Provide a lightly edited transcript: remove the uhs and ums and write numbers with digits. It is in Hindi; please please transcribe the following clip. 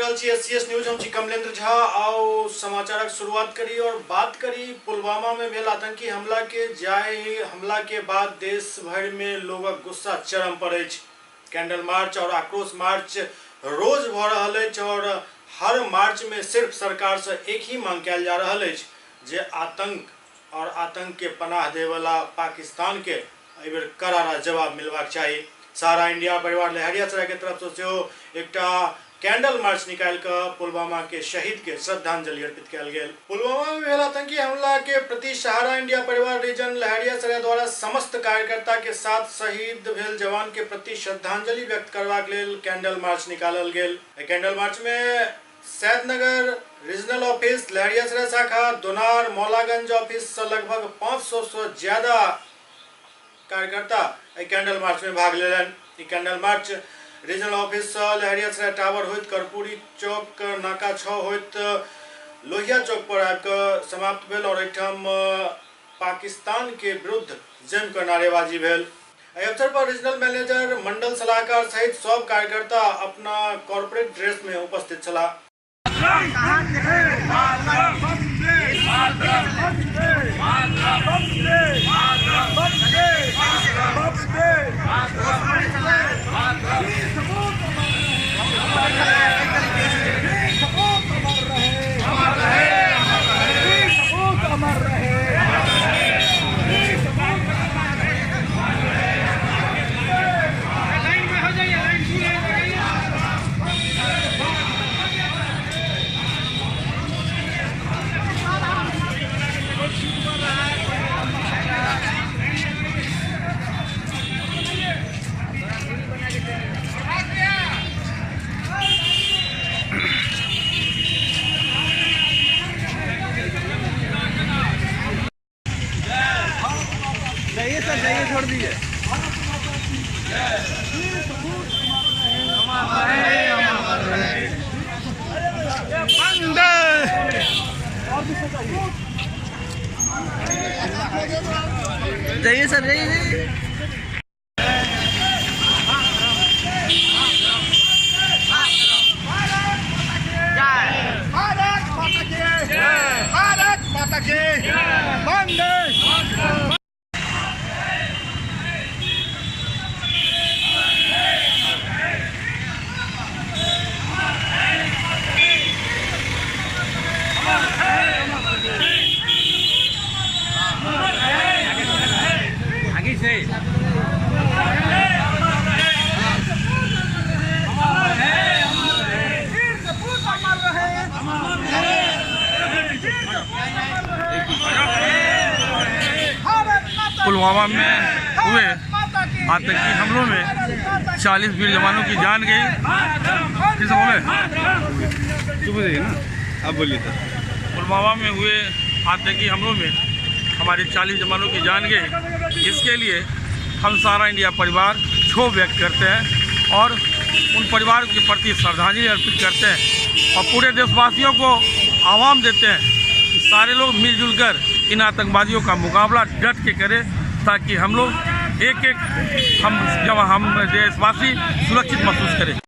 रहल छी SCS न्यूज। हम छी कमलेंद्र झा। आओ समाचारक शुरुआत करी और बात करी पुलवामा में भेल आतंकी हमला के। हमला के बाद देश भर में लोगक गुस्सा चरम पर अछि। कैंडल मार्च और आक्रोश मार्च रोज भ रहल अछि और हर मार्च में सिर्फ सरकार से एक ही मांग कयल जा रहल अछि जे आतंक और आतंक के पनाह दे वाला पाकिस्तान के एहि बेर करारा जवाब मिलवाक चाहिए। सारा इंडिया परिवार लहरियासराय के तरफ से एक कैंडल मार्च निकाल कर पुलवामा के शहीद के श्रद्धांजलि अर्पित किया गया। पुलवामा में भेल आतंकी हमला के प्रति सहारा इंडिया परिवार रीजन लहरियासराय द्वारा समस्त कार्यकर्ता के साथ शहीद भेल जवान के प्रति श्रद्धांजलि व्यक्त करबाक लेल कैंडल मार्च निकालल गेल। कैंडल मार्च में सैदनगर रीजनल ऑफिस, लहरियासराय शाखा, दोनार, मौलागंज ऑफिस से लगभग 500 से ज्यादा कार्यकर्ता कैंडल मार्च में भाग लेलन। कैंडल मार्च रीजनल ऑफिस से लहरियासराय टावर होइत कर्पूरी चौक नाका 6 होइत लोहिया चौक पर आकर समाप्त भेल और एठाम पाकिस्तान के विरुद्ध जमकर नारेबाजी भेल। एहि अवसर पर रीजनल मैनेजर, मंडल सलाहकार सहित सब कार्यकर्ता अपना कॉर्पोरेट ड्रेस में उपस्थित छला। जाइए सर, जाइए, छोड़ दीजिए। जाइए सर, जाइए। भारत माता की वंदे। आगे से पुलवामा में हुए आतंकी हमलों में 40 वीर जवानों की जान गई। किस बोले ना, अब बोलिए सर। पुलवामा में हुए आतंकी हमलों में हमारे 40 जवानों की जान गई। इसके लिए हम सारा इंडिया परिवार क्षोभ व्यक्त करते हैं और उन परिवार के प्रति श्रद्धांजलि अर्पित करते हैं और पूरे देशवासियों को आह्वान देते हैं कि सारे लोग मिलजुल कर इन आतंकवादियों का मुकाबला डट के करें, ताकि हम लोग हम देशवासी सुरक्षित महसूस करें।